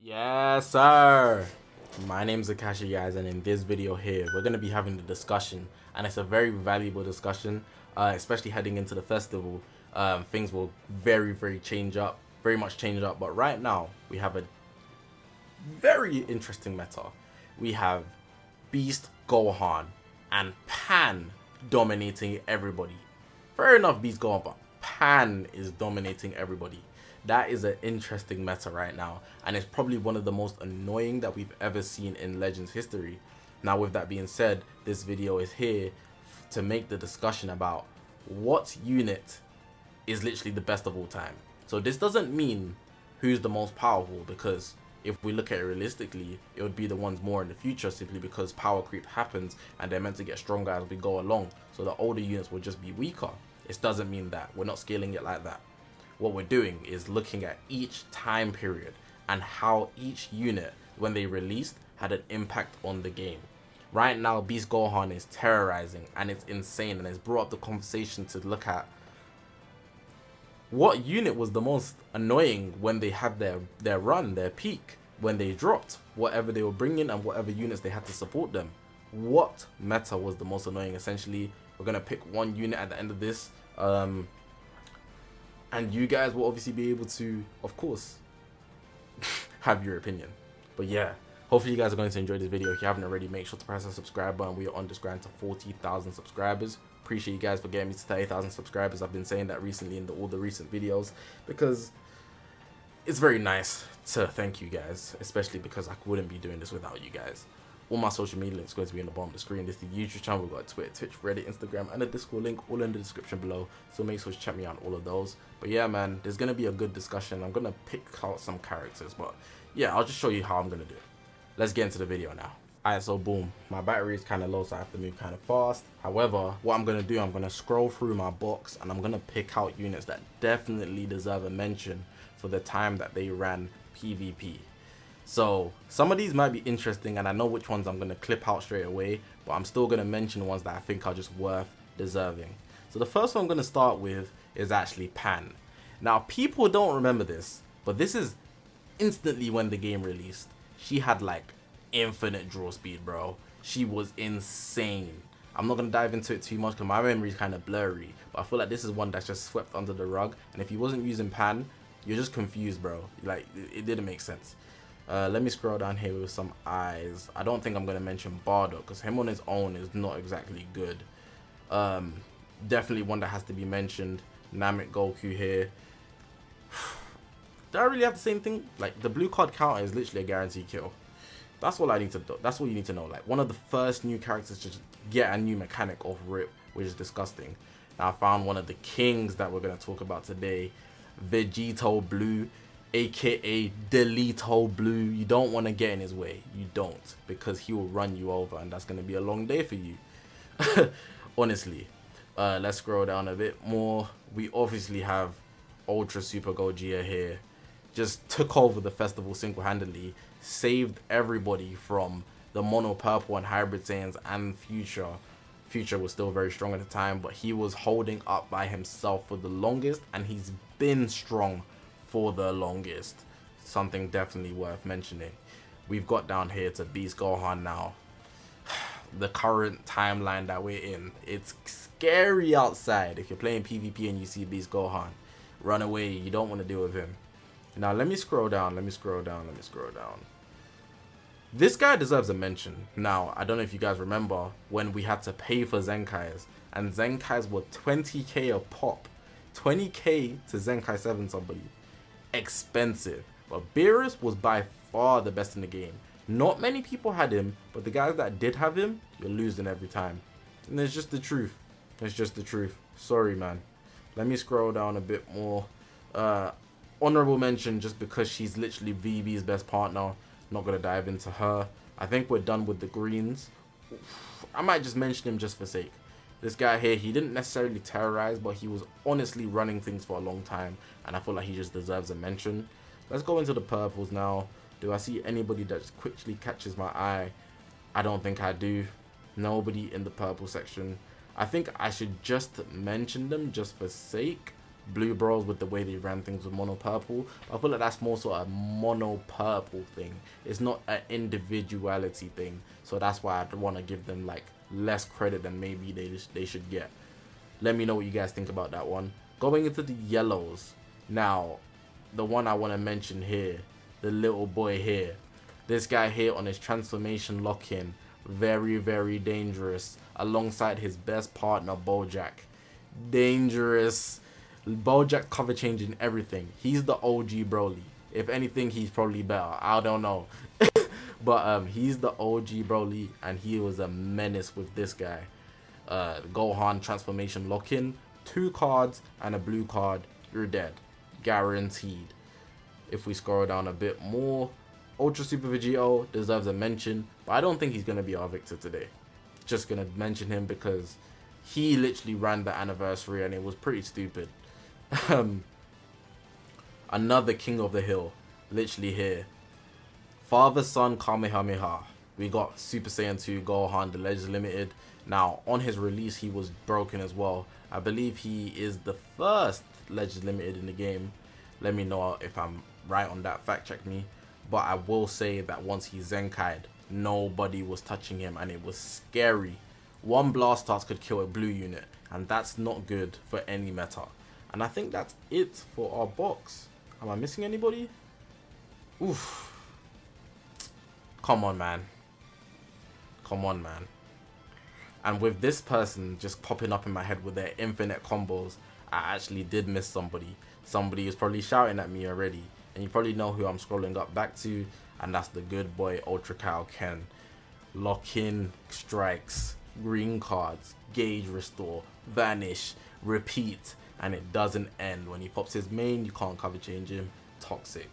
Yes, sir. My name's Zakashi, guys, and in this video here, we're going to be having a discussion, and it's a very valuable discussion, especially heading into the festival. Things will very much change up, but right now, we have a very interesting meta. We have Beast Gohan and Pan dominating everybody. Fair enough, Beast Gohan, but Pan is dominating everybody. That is an interesting meta right now, and it's probably one of the most annoying that we've ever seen in Legends history. Now, with that being said, this video is here to make the discussion about what unit is literally the best of all time. So this doesn't mean who's the most powerful, because if we look at it realistically, it would be the ones more in the future, simply because power creep happens and they're meant to get stronger as we go along. So the older units will just be weaker. It doesn't mean that. We're not scaling it like that. What we're doing is looking at each time period and how each unit, when they released, had an impact on the game. Right now, Beast Gohan is terrorizing, and it's insane, and it's brought up the conversation to look at what unit was the most annoying when they had their run, their peak, when they dropped whatever they were bringing and whatever units they had to support them. What meta was the most annoying? Essentially, we're going to pick one unit at the end of this. And you guys will obviously be able to, of course, have your opinion. But yeah, hopefully you guys are going to enjoy this video. If you haven't already, make sure to press the subscribe button. We are on this grind to 40,000 subscribers. Appreciate you guys for getting me to 30,000 subscribers. I've been saying that recently in all the recent videos, because it's very nice to thank you guys, especially because I wouldn't be doing this without you guys. All my social media links are going to be on the bottom of the screen. This is the YouTube channel. We've got Twitter, Twitch, Reddit, Instagram, and a Discord link all in the description below. So make sure to check me out on all of those. But yeah, man, there's going to be a good discussion. I'm going to pick out some characters. But yeah, I'll just show you how I'm going to do it. Let's get into the video now. Alright, so boom. My battery is kind of low, so I have to move kind of fast. However, what I'm going to do, I'm going to scroll through my box, and I'm going to pick out units that definitely deserve a mention for the time that they ran PvP. So some of these might be interesting, and I know which ones I'm going to clip out straight away, but I'm still going to mention ones that I think are just worth deserving. So the first one I'm going to start with is actually Pan. Now, people don't remember this, but this is instantly when the game released. She had like infinite draw speed, bro. She was insane. I'm not going to dive into it too much because my memory is kind of blurry, but I feel like this is one that's just swept under the rug, and if you wasn't using Pan, you're just confused, bro. Like, it didn't make sense. Let me scroll down here with some eyes. I don't think I'm going to mention Bardock, because him on his own is not exactly good. Definitely one that has to be mentioned. Namek Goku here. Do I really have the same thing? Like, the blue card counter is literally a guaranteed kill. That's all I need to do. That's all you need to know. Like, one of the first new characters to just get a new mechanic off rip, which is disgusting. Now, I found one of the kings that we're going to talk about today. Vegito Blue, aka Delito Blue. You don't want to get in his way. You don't, because he will run you over, and that's going to be a long day for you. Honestly. Let's scroll down a bit more. We obviously have Ultra Super Gogeta here. Just took over the festival single-handedly. Saved everybody from the Mono Purple and Hybrid Saiyans and Future. Future was still very strong at the time, but he was holding up by himself for the longest, and he's been strong for the longest. Something definitely worth mentioning. We've got down here to Beast Gohan now. The current timeline that we're in, it's scary outside. If you're playing PvP and you see Beast Gohan, run away. You don't want to deal with him. Now let me scroll down. This guy deserves a mention. Now, I don't know if you guys remember when we had to pay for Zenkais, and Zenkais were 20k a pop. 20k to Zenkai 7 somebody. Expensive. But Beerus was by far the best in the game. Not many people had him, but the guys that did have him, you're losing every time. And it's just the truth. It's just the truth. Sorry, man. Let me scroll down a bit more. Honorable mention, just because she's literally VB's best partner. Not going to dive into her. I think we're done with the greens. I might just mention him just for sake. This guy here, he didn't necessarily terrorize, but he was honestly running things for a long time, and I feel like he just deserves a mention. Let's go into the purples now. Do I see anybody that just quickly catches my eye? I don't think I do. Nobody in the purple section. I think I should just mention them just for sake, blue bros with the way they ran things with mono purple. I feel like that's more sort of a mono purple thing. It's not an individuality thing. So that's why I want to give them like less credit than maybe they should get. Let me know what you guys think about that one. Going into the yellows. Now, the one I want to mention here, the little boy here. This guy here on his transformation lock-in. Very, very dangerous. Alongside his best partner, Bojack. Dangerous. Bojack cover changing everything. He's the OG Broly. If anything, he's probably better. I don't know. But he's the OG Broly, and he was a menace with this guy. Gohan transformation lock-in. 2 cards and a blue card. You're dead. Guaranteed. If we scroll down a bit more, Ultra Super Vegito deserves a mention, but I don't think he's going to be our victor today. Just going to mention him because he literally ran the anniversary and it was pretty stupid. Another King of the Hill, literally here. Father Son Kamehameha. We got Super Saiyan 2 Gohan, the Legends Limited. Now, on his release, he was broken as well. I believe he is the first Legends Limited in the game. Let me know if I'm right on that, fact check me. But I will say that once he Zenkai'd, nobody was touching him and it was scary. 1 Blastars could kill a blue unit, and that's not good for any meta. And I think that's it for our box. Am I missing anybody? Oof. Come on, man. Come on, man. And with this person just popping up in my head with their infinite combos, I actually did miss somebody. Somebody is probably shouting at me already. And you probably know who I'm scrolling up back to. And that's the good boy Ultra Ken. Lock-in strikes, green cards, gauge restore, vanish, repeat. And it doesn't end. When he pops his main, you can't cover change him. Toxic.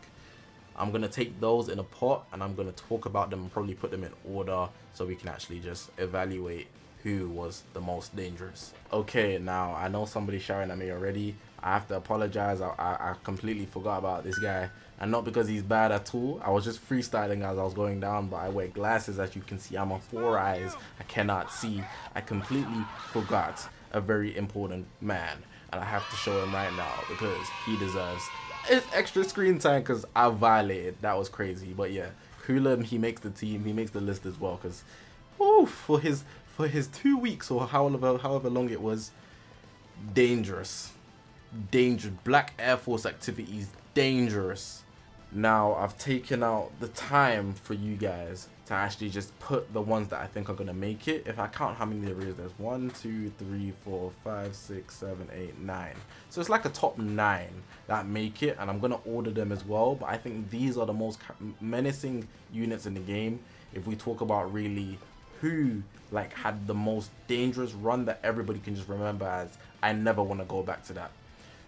I'm going to take those in a pot and I'm going to talk about them and probably put them in order so we can actually just evaluate who was the most dangerous. Okay, now I know somebody's shouting at me already. I have to apologize. I completely forgot about this guy. And not because he's bad at all. I was just freestyling as I was going down, but I wear glasses. As you can see, I'm on 4 eyes. I cannot see. I completely forgot a very important man. And I have to show him right now because he deserves it's extra screen time because I violated. That was crazy. But yeah, Cooler, he makes the team. He makes the list as well because for his 2 weeks or however long it was, dangerous. Black Air Force activities, dangerous. Now I've taken out the time for you guys to actually just put the ones that I think are gonna make it. If I count how many there is, there's 1, 2, 3, 4, 5, 6, 7, 8, 9. So it's like a top 9 that make it, and I'm gonna order them as well. But I think these are the most menacing units in the game. If we talk about really who like had the most dangerous run that everybody can just remember as, I never want to go back to that.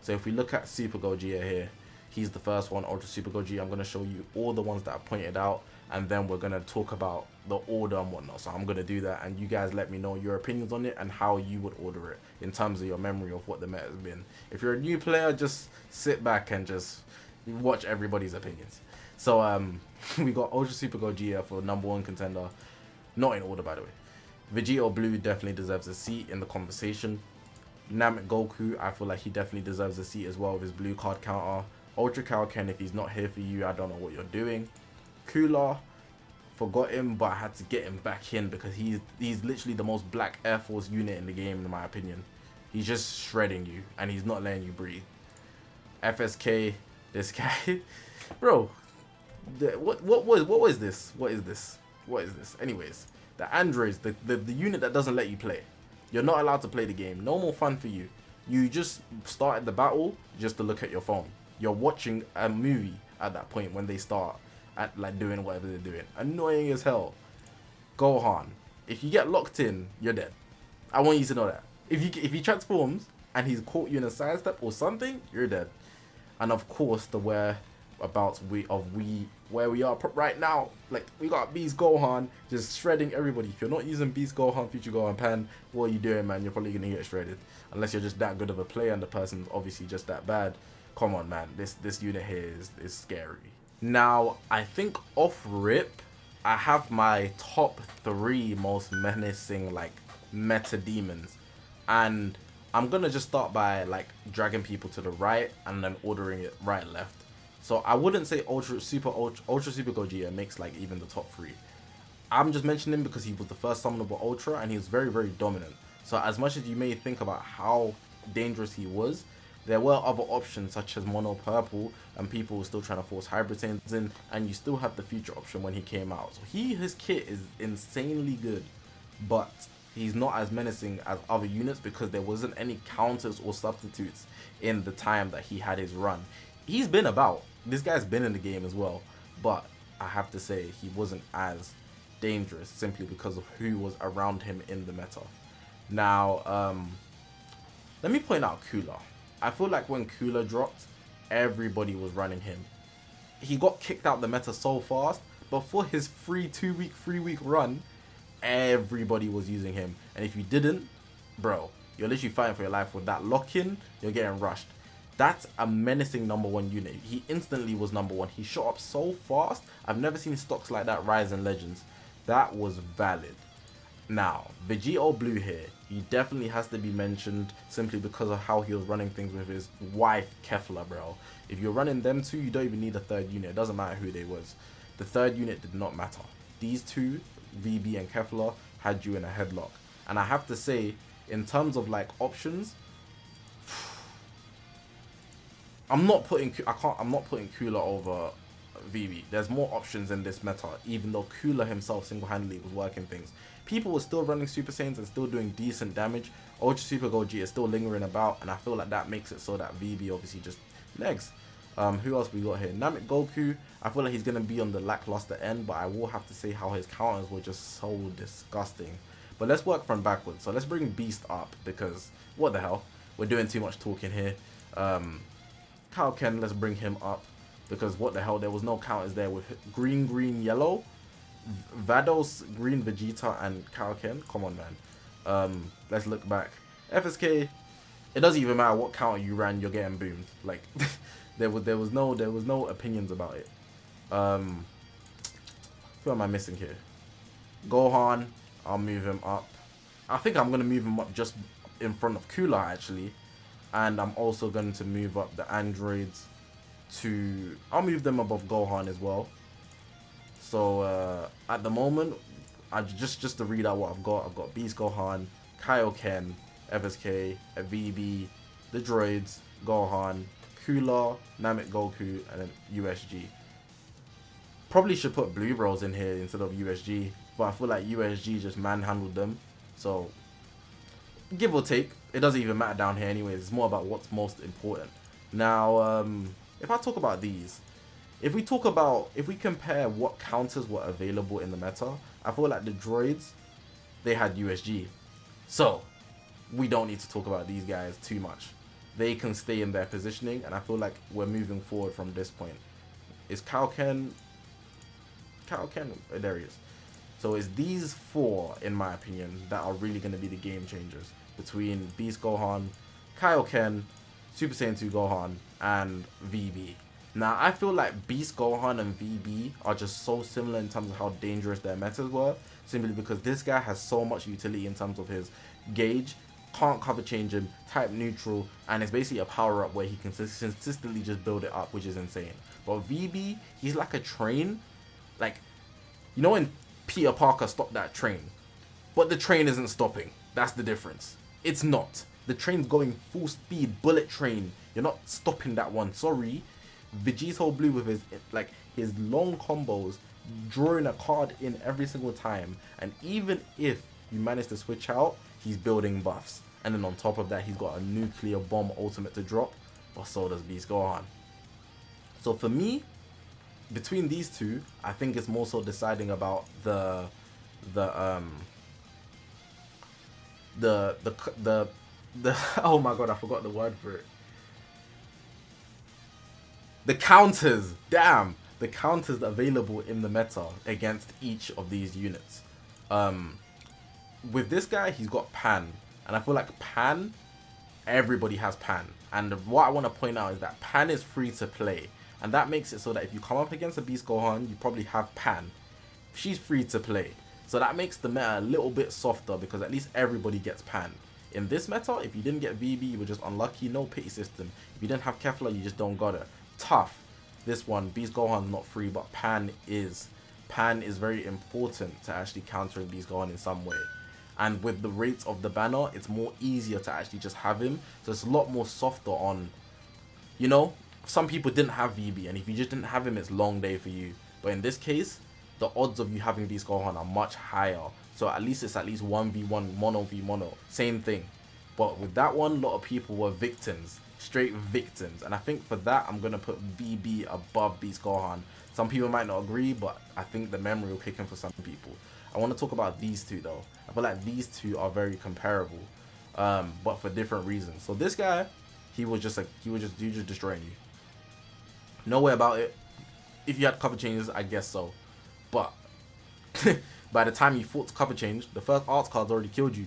So if we look at Super Gogeta here, he's the first one, Ultra Super Gogeta. I'm going to show you all the ones that I've pointed out, and then we're going to talk about the order and whatnot. So I'm going to do that, and you guys let me know your opinions on it and how you would order it in terms of your memory of what the meta has been. If you're a new player, just sit back and just watch everybody's opinions. So we got Ultra Super Gogeta for #1 contender. Not in order, by the way. Vegito Blue definitely deserves a seat in the conversation. Namek Goku, I feel like he definitely deserves a seat as well with his blue card counter. Ultra Ken, if he's not here for you, I don't know what you're doing. Cooler, forgot him, but I had to get him back in because he's literally the most Black Air Force unit in the game, in my opinion. He's just shredding you, and he's not letting you breathe. FSK, this guy, bro. What is this? What is this? Anyways, the androids, the unit that doesn't let you play. You're not allowed to play the game. No more fun for you. You just started the battle just to look at your phone. You're watching a movie at that point when they start at like doing whatever they're doing. Annoying as hell. Gohan, if you get locked in, you're dead. I want you to know that. If he transforms and he's caught you in a sidestep or something, you're dead. And of course, the whereabouts where we are right now, like we got Beast Gohan just shredding everybody. If you're not using Beast Gohan, Future Gohan Pan, what are you doing, man? You're probably gonna get shredded unless you're just that good of a player and the person's obviously just that bad. Come on, man, this unit here is scary. Now I think off rip, I have my top 3 most menacing like meta demons, and I'm gonna just start by like dragging people to the right and then ordering it right left. So I wouldn't say Ultra Super Gogeta makes like even the top 3. I'm just mentioning him because he was the first summonable Ultra and he was very, very dominant. So as much as you may think about how dangerous he was, there were other options such as Mono Purple, and people were still trying to force Hybrid Saiyans in, and you still have the future option when he came out. So his kit is insanely good, but he's not as menacing as other units because there wasn't any counters or substitutes in the time that he had his run. He's been about. This guy's been in the game as well, but I have to say he wasn't as dangerous simply because of who was around him in the meta. Now, let me point out Cooler. I feel like when Cooler dropped, everybody was running him. He got kicked out the meta so fast, but for his free 3-week run, everybody was using him. And if you didn't, bro, you're literally fighting for your life. With that lock-in, you're getting rushed. That's a menacing #1 unit. He instantly was #1. He shot up so fast. I've never seen stocks like that rise in Legends. That was valid. Now, Vegito Blue here, he definitely has to be mentioned simply because of how he was running things with his wife, Kefla, bro. If you're running them two, you don't even need a third unit. It doesn't matter who they was. The third unit did not matter. These two, VB and Kefla, had you in a headlock. And I have to say, in terms of like options, I'm not putting Cooler over VB. There's more options in this meta, even though Cooler himself single-handedly was working things. People were still running Super Saiyans and still doing decent damage. Ultra Super Gogeta is still lingering about, and I feel like that makes it so that VB obviously just legs. Who else we got here? Namek Goku. I feel like he's going to be on the lackluster end, but I will have to say how his counters were just so disgusting. But let's work from backwards. So let's bring Beast up, because what the hell? We're doing too much talking here. Kaioken, let's bring him up, because what the hell, there was no counters there with green, yellow, Vados, green Vegeta, and Kaioken. Come on, man. Let's look back. FSK, it doesn't even matter what counter you ran, you're getting boomed. Like there was no opinions about it. Who am I missing here? Gohan, I'll move him up. I think I'm gonna move him up just in front of Cooler actually. And I'm also going to move up the androids to... I'll move them above Gohan as well. So, at the moment, just to read out what I've got Beast Gohan, Kaioken, FSK, VB, the droids, Gohan, Cooler, Namek Goku, and then USG. Probably should put Blue Bros in here instead of USG, but I feel like USG just manhandled them. So, give or take, it doesn't even matter down here anyways. It's more about what's most important. Now, if I talk about these, if we compare what counters were available in the meta, I feel like the droids, they had USG. So, we don't need to talk about these guys too much. They can stay in their positioning, and I feel like we're moving forward from this point. Is Kaioken, there he is. So it's these four, in my opinion, that are really going to be the game changers between Beast Gohan, Kaioken, Super Saiyan 2 Gohan, and VB. Now, I feel like Beast Gohan and VB are just so similar in terms of how dangerous their metas were, simply because this guy has so much utility in terms of his gauge, can't cover change him, type neutral, and it's basically a power-up where he can consistently just build it up, which is insane. But VB, he's like a train, like, you know when Peter Parker stopped that train, but the train isn't stopping. That's the difference. It's not. The train's going full speed, bullet train. You're not stopping that one. Sorry. Vegito Blue with his long combos, drawing a card in every single time, and even if you manage to switch out, he's building buffs. And then on top of that, he's got a nuclear bomb ultimate to drop, but so does Beast Gohan. So for me, between these two, I think it's more so deciding about the oh my god, I forgot the word for it. The counters, damn, the counters available in the meta against each of these units. With this guy, he's got Pan, and I feel like Pan, everybody has Pan. And what I want to point out is that Pan is free to play. And that makes it so that if you come up against a Beast Gohan, you probably have Pan. She's free to play. So that makes the meta a little bit softer because at least everybody gets Pan. In this meta, if you didn't get VB, you were just unlucky. No pity system. If you didn't have Kefla, you just don't got it. Tough. This one, Beast Gohan not free, but Pan is. Pan is very important to actually countering Beast Gohan in some way. And with the rates of the banner, it's more easier to actually just have him. So it's a lot more softer on, you know, some people didn't have VB, and if you just didn't have him, it's long day for you. But in this case, the odds of you having Beast Gohan are much higher. So at least it's at least 1v1, mono v mono, same thing. But with that one, a lot of people were victims, straight victims. And I think for that, I'm going to put VB above Beast Gohan. Some people might not agree, but I think the memory will kick in for some people. I want to talk about these two though. I feel like these two are very comparable, but for different reasons. So this guy, he was just destroying you. No way about it. If you had cover changes, I guess so. But by the time you fought to cover change, the first arts card's already killed you.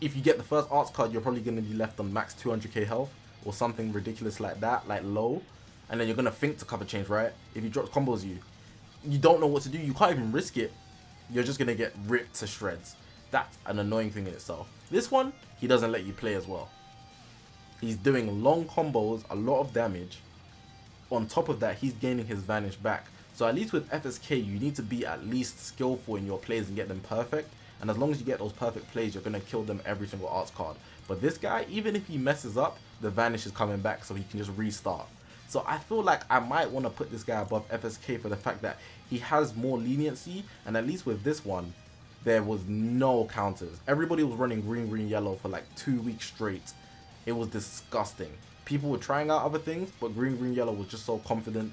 If you get the first arts card, you're probably going to be left on max 200k health or something ridiculous like that, like low. And then you're going to think to cover change, right? If he drops combos you don't know what to do. You can't even risk it. You're just going to get ripped to shreds. That's an annoying thing in itself. This one, he doesn't let you play as well. He's doing long combos, a lot of damage. On top of that, he's gaining his vanish back. So at least with FSK, you need to be at least skillful in your plays and get them perfect. And as long as you get those perfect plays, you're going to kill them every single arts card. But this guy, even if he messes up, the vanish is coming back so he can just restart. So I feel like I might want to put this guy above FSK for the fact that he has more leniency. And at least with this one, there was no counters. Everybody was running green, green, yellow for like 2 weeks straight. It was disgusting. People were trying out other things, but green, green, yellow was just so confident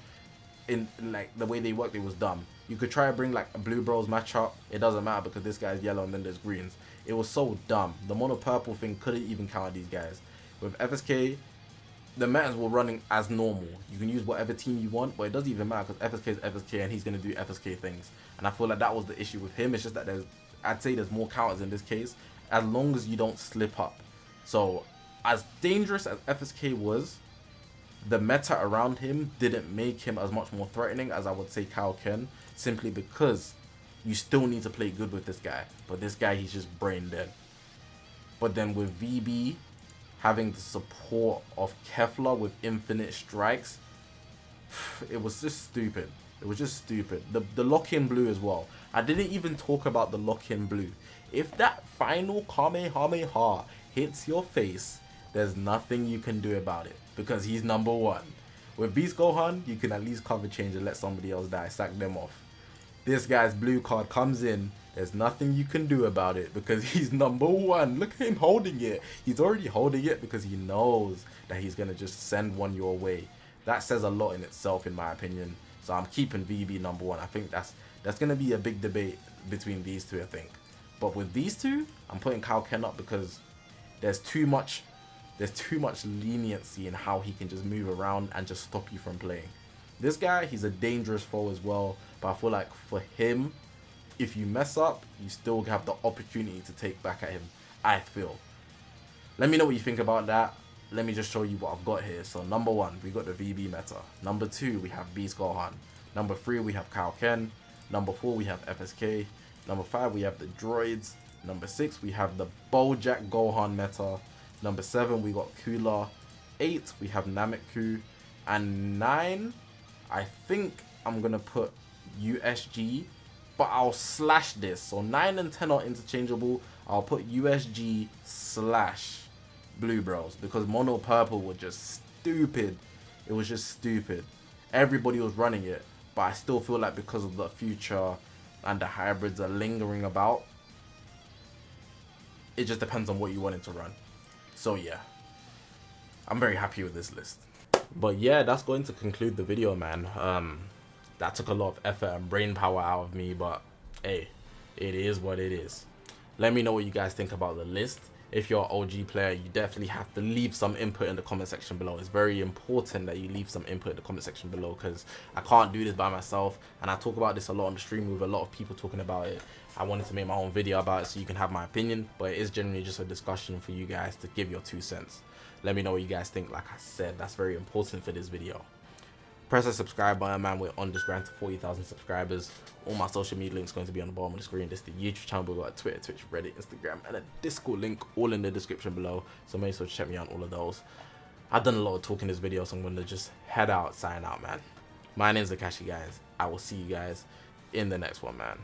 in like the way they worked. It was dumb. You could try to bring like a blue bros matchup. It doesn't matter because this guy's yellow and then there's greens. It was so dumb. The mono purple thing couldn't even counter these guys. With FSK, the metas were running as normal. You can use whatever team you want, but it doesn't even matter because FSK is FSK and he's going to do FSK things. And I feel like that was the issue with him. It's just that I'd say there's more counters in this case, as long as you don't slip up. So as dangerous as FSK was, the meta around him didn't make him as much more threatening as I would say Kaioken, simply because you still need to play good with this guy. But this guy, he's just brain dead. But then with VB having the support of Kefla with infinite strikes, it was just stupid. It was just stupid. The lock-in blue as well. I didn't even talk about the lock-in blue. If that final Kamehameha hits your face, there's nothing you can do about it because he's number one. With Beast Gohan, you can at least cover change and let somebody else die, sack them off. This guy's blue card comes in, there's nothing you can do about it because he's number one. Look at him holding it. He's already holding it because he knows that he's going to just send one your way. That says a lot in itself, in my opinion. So I'm keeping VB number one. I think that's going to be a big debate between these two, I think. But with these two, I'm putting Kaioken up because there's too much leniency in how he can just move around and just stop you from playing. This guy, he's a dangerous foe as well, but I feel like for him, if you mess up, you still have the opportunity to take back at him, I feel. Let me know what you think about that. Let me just show you what I've got here. So number one, we got the VB meta. Number two, we have Beast Gohan. Number three, we have Kaioken. Number four, we have FSK. Number five, we have the droids. Number six, we have the Bojack Gohan meta. Number seven, we got Cooler. 8, we have Nameku. And 9, I think I'm going to put USG, but I'll slash this. So 9 and 10 are interchangeable. I'll put USG slash Blue Bros because Mono Purple was just stupid. It was just stupid. Everybody was running it, but I still feel like because of the future and the hybrids are lingering about, it just depends on what you want it to run. So yeah, I'm very happy with this list. But yeah, that's going to conclude the video, man. That took a lot of effort and brain power out of me, but hey, it is what it is. Let me know what you guys think about the list. If you're an OG player, you definitely have to leave some input in the comment section below. It's very important that you leave some input in the comment section below because I can't do this by myself, and I talk about this a lot on the stream with a lot of people talking about it. I wanted to make my own video about it so you can have my opinion, but it is generally just a discussion for you guys to give your 2 cents. Let me know what you guys think. Like I said, that's very important for this video. Press that subscribe button, man. We're on this grind to 40,000 subscribers. All my social media links going to be on the bottom of the screen. This is the YouTube channel. We've got Twitter, Twitch, Reddit, Instagram, and a Discord link all in the description below. So make sure to check me out on all of those. I've done a lot of talking in this video, so I'm going to just head out, sign out, man. My name's Zakashi, guys. I will see you guys in the next one, man.